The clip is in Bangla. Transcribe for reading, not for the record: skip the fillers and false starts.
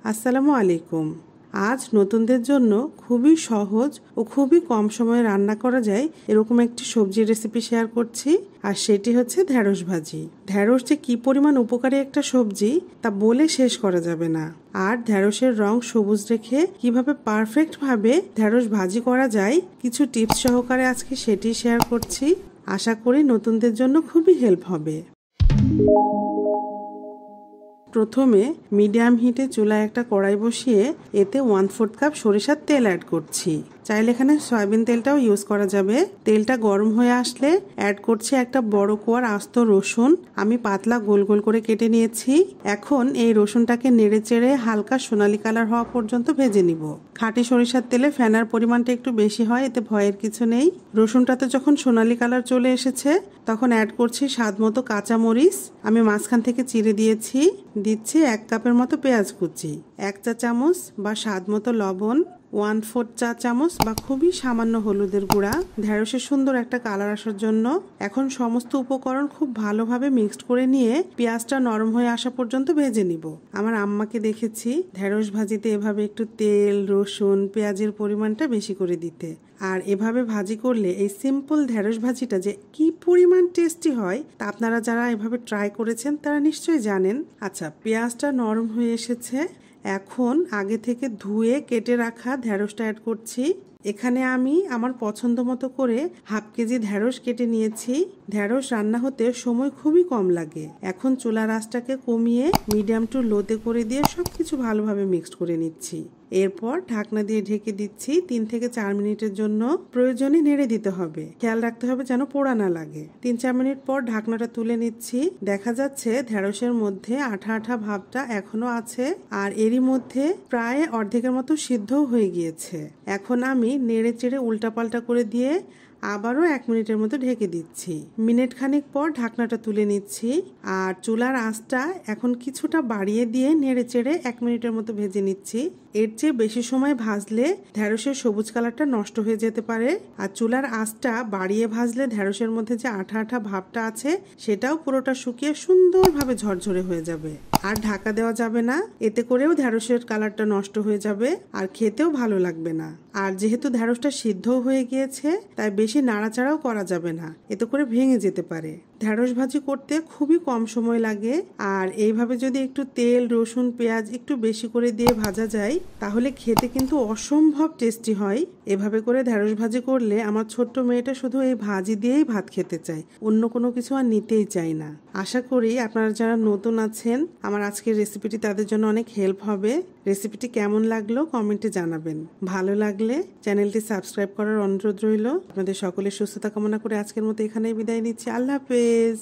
আসসালামু আলাইকুম। আজ নতুনদের জন্য খুবই সহজ ও খুবই কম সময়ে রান্না করা যায় এরকম একটি সবজির রেসিপি শেয়ার করছি, আর সেটি হচ্ছে ঢেঁড়স ভাজি। ঢেঁড়স যে কি পরিমাণ উপকারী একটা সবজি তা বলে শেষ করা যাবে না। আর ঢেঁড়সের রং সবুজ রেখে কিভাবে পারফেক্ট ভাবে ঢেঁড়স ভাজি করা যায় কিছু টিপস সহকারে আজকে সেটি শেয়ার করছি। আশা করি নতুনদের জন্য খুবই হেল্প হবে। প্রথমে মিডিয়াম হিটে চুলায় একটা কড়াই বসিয়ে এতে 1/4 কাপ সরিষার তেল অ্যাড করছি। চাইলে এখানে সয়াবিন তেলটাও ইউজ করা যাবে। তেলটা গরম হয়ে আসলে অ্যাড করছি একটা বড় কোয়ার আস্ত রসুন। আমি পাতলা গোল গোল করে কেটে নিয়েছি। এখন এই রসুনটাকে নেড়ে চেড়ে হালকা সোনালী কালার হওয়া পর্যন্ত ভেজে নিব। খাঁটি সরিষার তেলে ফেনার পরিমাণটা একটু বেশি হয়, এতে ভয়ের কিছু নেই। রসুনটাতে যখন সোনালী কালার চলে এসেছে তখন অ্যাড করছি স্বাদ মতো কাঁচামরিচ। আমি মাঝখান থেকে চিড়ে দিয়েছি। দিচ্ছি 1 কাপের মতো পেঁয়াজ কুচি, 1 চা চামচ বা স্বাদ মতো লবণ, 1/4 চা চামচ বা খুবই সামান্য হলুদের গুঁড়া, ঢেঁড়সের সুন্দর একটা কালার আসার জন্য। এখন সমস্ত উপকরণ খুব ভালোভাবে মিক্সড করে নিয়ে পেঁয়াজটা নরম হয়ে আসা পর্যন্ত ভেজে নিব। আমার আম্মাকে দেখেছি ঢেঁড়স ভাজিতে এভাবে একটু তেল, রসুন, পেঁয়াজের পরিমাণটা বেশি করে দিতে। আর এভাবে ভাজি করলে এই সিম্পল ঢেঁড়স ভাজিটা যে কি পরিমাণ টেস্টি হয় তা আপনারা যারা এভাবে ট্রাই করেছেন তারা নিশ্চয়ই জানেন। আচ্ছা, পেঁয়াজটা নরম হয়ে এসেছে। এখন আগে থেকে ধুয়ে কেটে রাখা ঢেঁড়সটা অ্যাড করছি। এখানে আমি আমার পছন্দ মতো করে 1/2 কেজি ঢেঁড়স কেটে নিয়েছি। ঢেঁড়স রান্না হতে সময় খুবই কম লাগে। এখন চুলার আঁচটাকে কমিয়ে মিডিয়াম টু লোতে করে দিয়ে সবকিছু ভালোভাবে মিক্সড করে নিচ্ছি। এরপর ঢাকনা দিয়ে ঢেকে দিচ্ছি 3 থেকে 4 মিনিটের জন্য। প্রয়োজনে নেড়ে দিতে হবে, খেয়াল রাখতে হবে যেন পোড়া না লাগে। 3-4 মিনিট পর ঢাকনাটা তুলে নিচ্ছি। দেখা যাচ্ছে ঢেঁড়সের মধ্যে আঠা আঠা ভাবটা এখনো আছে, আর এরই মধ্যে প্রায় অর্ধেকের মতো সিদ্ধও হয়ে গিয়েছে। এখন আমি নেড়ে চেড়ে উল্টাপাল্টা করে দিয়ে আবারও 1 মিনিটের মতো ঢেকে দিচ্ছি। মিনিট খানিক পর ঢাকনাটা তুলে নিচ্ছি, আর চুলার আঁচটা এখন কিছুটা বাড়িয়ে দিয়ে নেড়ে চেড়ে 1 মিনিটের মতো ভেজে নিচ্ছি। এর চেয়ে বেশি সময় ভাজলে ঢেঁড়সের সবুজ কালারটা নষ্ট হয়ে যেতে পারে, আর চুলার আঁচটা বাড়িয়ে ভাজলে ঢেঁড়সের মধ্যে যে আঠা আঠা ভাবটা আছে সেটাও পুরোটা শুকিয়ে সুন্দরভাবে ঝরঝরে হয়ে যাবে। আর ঢাকা দেওয়া যাবে না, এতে করেও ঢেঁড়সের কালারটা নষ্ট হয়ে যাবে আর খেতেও ভালো লাগবে না। আর যেহেতু ঢেঁড়সটা সিদ্ধও হয়ে গিয়েছে তাই বেশি নাড়াচাড়াও করা যাবে না, এতে করে ভেঙে যেতে পারে। ঢেঁড়স ভাজি করতে খুবই কম সময় লাগে, আর এইভাবে যদি একটু তেল, রসুন, পেঁয়াজ একটু বেশি করে দিয়ে ভাজা যায় তাহলে খেতে কিন্তু অসম্ভব টেস্টি হয়। এভাবে করে ঢেঁড়স ভাজি করলে আমার ছোট্ট মেয়েটা শুধু এই ভাজি দিয়েই ভাত খেতে চায়, অন্য কোনো কিছু আর নিতেই চায় না। আশা করি আপনারা যারা নতুন আছেন আমার আজকের রেসিপিটি তাদের জন্য অনেক হেল্প হবে। রেসিপিটি কেমন লাগলো কমেন্টে জানাবেন। ভালো লাগলে চ্যানেলটি সাবস্ক্রাইব করার অনুরোধ রইল। আপনাদের সকলের সুস্থতা কামনা করে আজকের মতো এখানেই বিদায় নিচ্ছি। আল্লাহ হাফেজ।